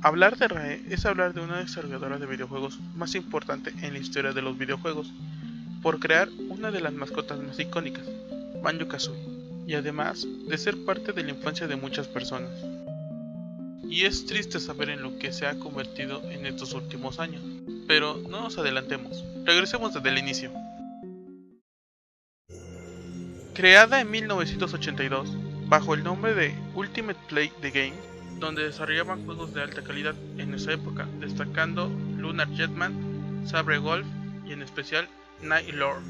Hablar de RAE es hablar de una desarrolladora de videojuegos más importante en la historia de los videojuegos, por crear una de las mascotas más icónicas, Banjo-Kazooie, y además de ser parte de la infancia de muchas personas. Y es triste saber en lo que se ha convertido en estos últimos años, pero no nos adelantemos, regresemos desde el inicio. Creada en 1982, bajo el nombre de Ultimate Play the Game, donde desarrollaban juegos de alta calidad en esa época, destacando Lunar Jetman, Sabre Golf y en especial Night Lord,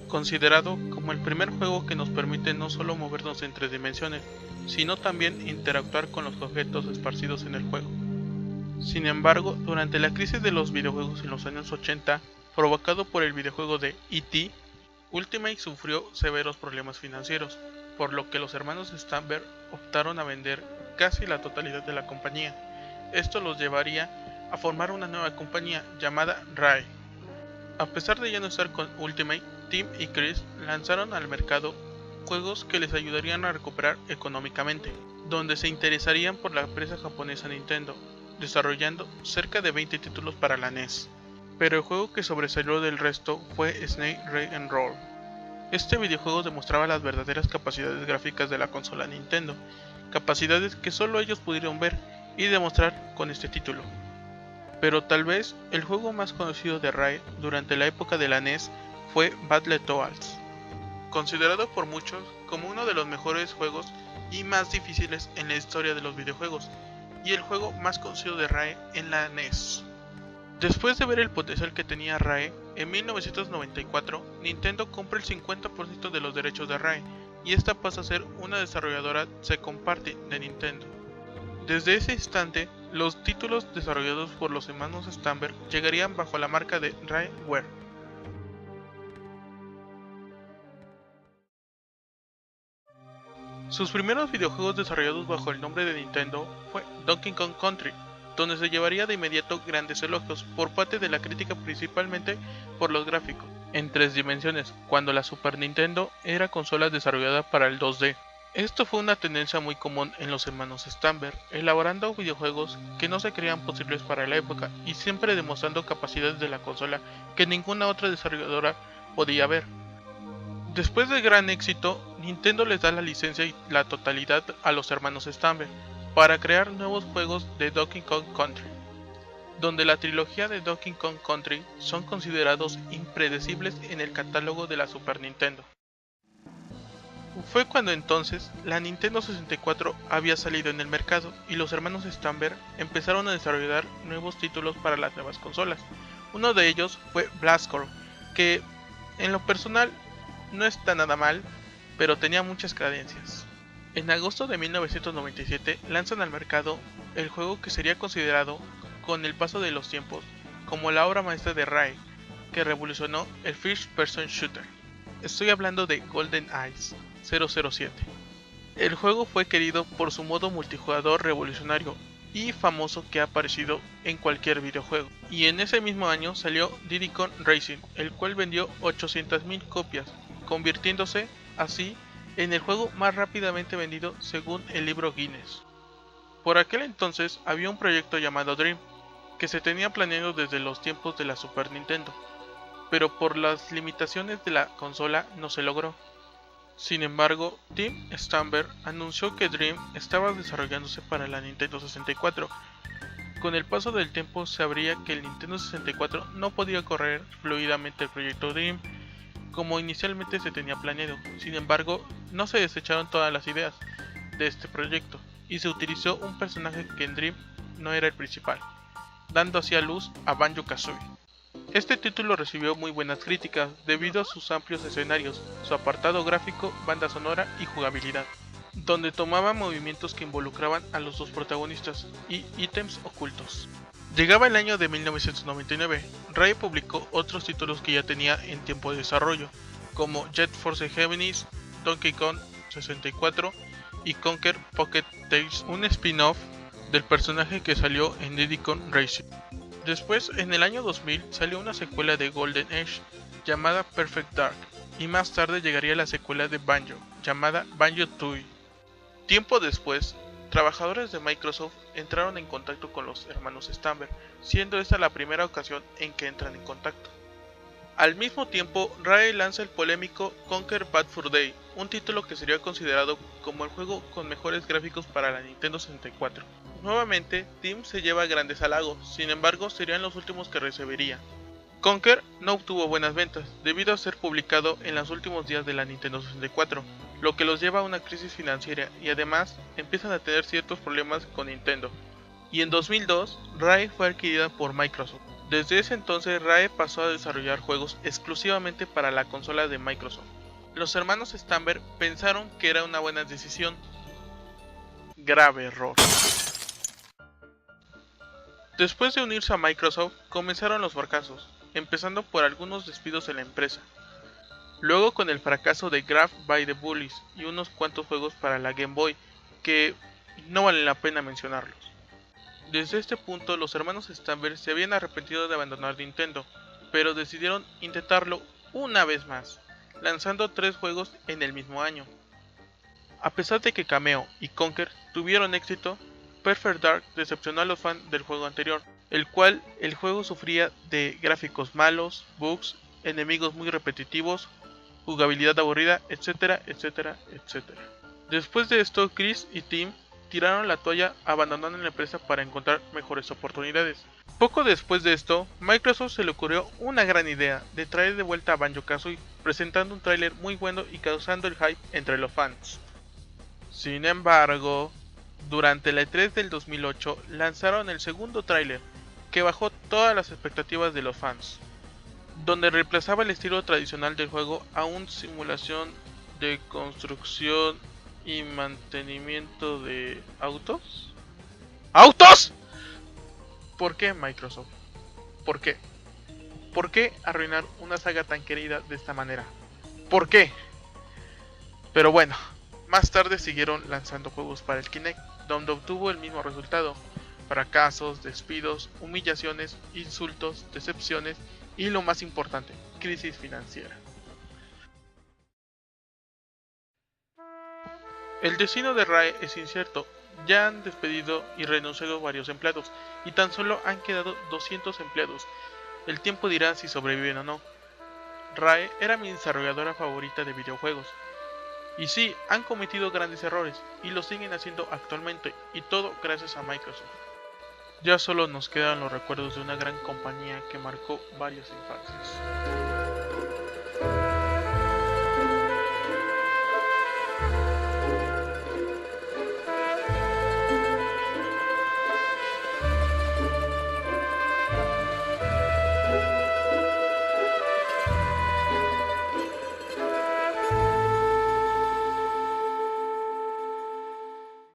considerado como el primer juego que nos permite no solo movernos en 3 dimensiones, sino también interactuar con los objetos esparcidos en el juego. Sin embargo, durante la crisis de los videojuegos en los años 80, provocado por el videojuego de E.T., Ultimate sufrió severos problemas financieros, por lo que los hermanos Stamber optaron a vender casi la totalidad de la compañía. Esto los llevaría a formar una nueva compañía llamada RAE. A pesar de ya no estar con Ultimate, Tim y Chris lanzaron al mercado juegos que les ayudarían a recuperar económicamente, donde se interesarían por la empresa japonesa Nintendo, desarrollando cerca de 20 títulos para la NES. Pero el juego que sobresalió del resto fue Snake Ride and Roll. Este videojuego demostraba las verdaderas capacidades gráficas de la consola Nintendo, capacidades que solo ellos pudieron ver y demostrar con este título. Pero tal vez el juego más conocido de RAE durante la época de la NES fue Battletoads, considerado por muchos como uno de los mejores juegos y más difíciles en la historia de los videojuegos, y el juego más conocido de RAE en la NES. Después de ver el potencial que tenía RAE, en 1994 Nintendo compra el 50% de los derechos de RAE y esta pasa a ser una desarrolladora second party de Nintendo. Desde ese instante, los títulos desarrollados por los hermanos Stamber llegarían bajo la marca de RAEware. Sus primeros videojuegos desarrollados bajo el nombre de Nintendo fue Donkey Kong Country, donde se llevaría de inmediato grandes elogios por parte de la crítica, principalmente por los gráficos en 3 dimensiones, cuando la Super Nintendo era consola desarrollada para el 2D. Esto fue una tendencia muy común en los hermanos Stamber, elaborando videojuegos que no se creían posibles para la época y siempre demostrando capacidades de la consola que ninguna otra desarrolladora podía ver. Después del gran éxito, Nintendo les da la licencia y la totalidad a los hermanos Stamber para crear nuevos juegos de Donkey Kong Country, donde la trilogía de Donkey Kong Country son considerados impredecibles en el catálogo de la Super Nintendo. Fue cuando entonces la Nintendo 64 había salido en el mercado y los hermanos Stamber empezaron a desarrollar nuevos títulos para las nuevas consolas. Uno de ellos fue Blastcorps, que en lo personal no está nada mal, pero tenía muchas carencias. En agosto de 1997 lanzan al mercado el juego que sería considerado, con el paso de los tiempos, como la obra maestra de RAE, que revolucionó el First Person Shooter. Estoy hablando de Golden Eyes 007. El juego fue querido por su modo multijugador revolucionario y famoso que ha aparecido en cualquier videojuego. Y en ese mismo año salió Diddy Kong Racing, el cual vendió 800,000 copias, convirtiéndose así en el juego más rápidamente vendido según el libro Guinness. Por aquel entonces había un proyecto llamado Dream, que se tenía planeado desde los tiempos de la Super Nintendo, pero por las limitaciones de la consola no se logró. Sin embargo, Tim Stamber anunció que Dream estaba desarrollándose para la Nintendo 64. Con el paso del tiempo se sabría que el Nintendo 64 no podía correr fluidamente el proyecto Dream como inicialmente se tenía planeado. Sin embargo, no se desecharon todas las ideas de este proyecto y se utilizó un personaje que en Dream no era el principal, dando así a luz a Banjo-Kazooie. Este título recibió muy buenas críticas debido a sus amplios escenarios, su apartado gráfico, banda sonora y jugabilidad, donde tomaba movimientos que involucraban a los dos protagonistas y ítems ocultos. Llegaba el año de 1999, RAE publicó otros títulos que ya tenía en tiempo de desarrollo, como Jet Force Gemini, Donkey Kong 64 y Conker Pocket Tales, un spin-off del personaje que salió en Diddy Kong Racing. Después, en el año 2000, salió una secuela de Golden Age llamada Perfect Dark, y más tarde llegaría la secuela de Banjo, llamada Banjo-Tooie. Tiempo después, trabajadores de Microsoft entraron en contacto con los hermanos Stamber, siendo esta la primera ocasión en que entran en contacto. Al mismo tiempo, Rare lanza el polémico Conker Bad Fur Day, un título que sería considerado como el juego con mejores gráficos para la Nintendo 64. Nuevamente, Tim se lleva grandes halagos, sin embargo serían los últimos que recibiría. Conker no obtuvo buenas ventas, debido a ser publicado en los últimos días de la Nintendo 64, lo que los lleva a una crisis financiera y además empiezan a tener ciertos problemas con Nintendo. Y en 2002, Rare fue adquirida por Microsoft. Desde ese entonces Rare pasó a desarrollar juegos exclusivamente para la consola de Microsoft. Los hermanos Stamber pensaron que era una buena decisión. Grave error. Después de unirse a Microsoft, comenzaron los fracasos, empezando por algunos despidos en la empresa. Luego con el fracaso de Graph by the Bullies y unos cuantos juegos para la Game Boy, que no vale la pena mencionarlos. Desde este punto los hermanos Stamber se habían arrepentido de abandonar Nintendo, pero decidieron intentarlo una vez más, lanzando 3 juegos en el mismo año. A pesar de que Cameo y Conker tuvieron éxito, Perfect Dark decepcionó a los fans del juego anterior, el cual el juego sufría de gráficos malos, bugs, enemigos muy repetitivos, jugabilidad aburrida, etcétera, etcétera, etcétera. Después de esto, Chris y Tim tiraron la toalla abandonando la empresa para encontrar mejores oportunidades. Poco después de esto, Microsoft se le ocurrió una gran idea de traer de vuelta a Banjo-Kazooie, presentando un tráiler muy bueno y causando el hype entre los fans. Sin embargo, durante la E3 del 2008 lanzaron el segundo tráiler, que bajó todas las expectativas de los fans, donde reemplazaba el estilo tradicional del juego a una simulación de construcción y mantenimiento de autos. ¿Autos? ¿Por qué Microsoft? ¿Por qué? ¿Por qué arruinar una saga tan querida de esta manera? ¿Por qué? Pero bueno, más tarde siguieron lanzando juegos para el Kinect, donde obtuvo el mismo resultado: fracasos, despidos, humillaciones, insultos, decepciones y lo más importante, crisis financiera. El destino de Rare es incierto, ya han despedido y renunciado varios empleados, y tan solo han quedado 200 empleados. El tiempo dirá si sobreviven o no. Rare era mi desarrolladora favorita de videojuegos. Y sí, han cometido grandes errores, y lo siguen haciendo actualmente, y todo gracias a Microsoft. Ya solo nos quedan los recuerdos de una gran compañía que marcó varias infancias.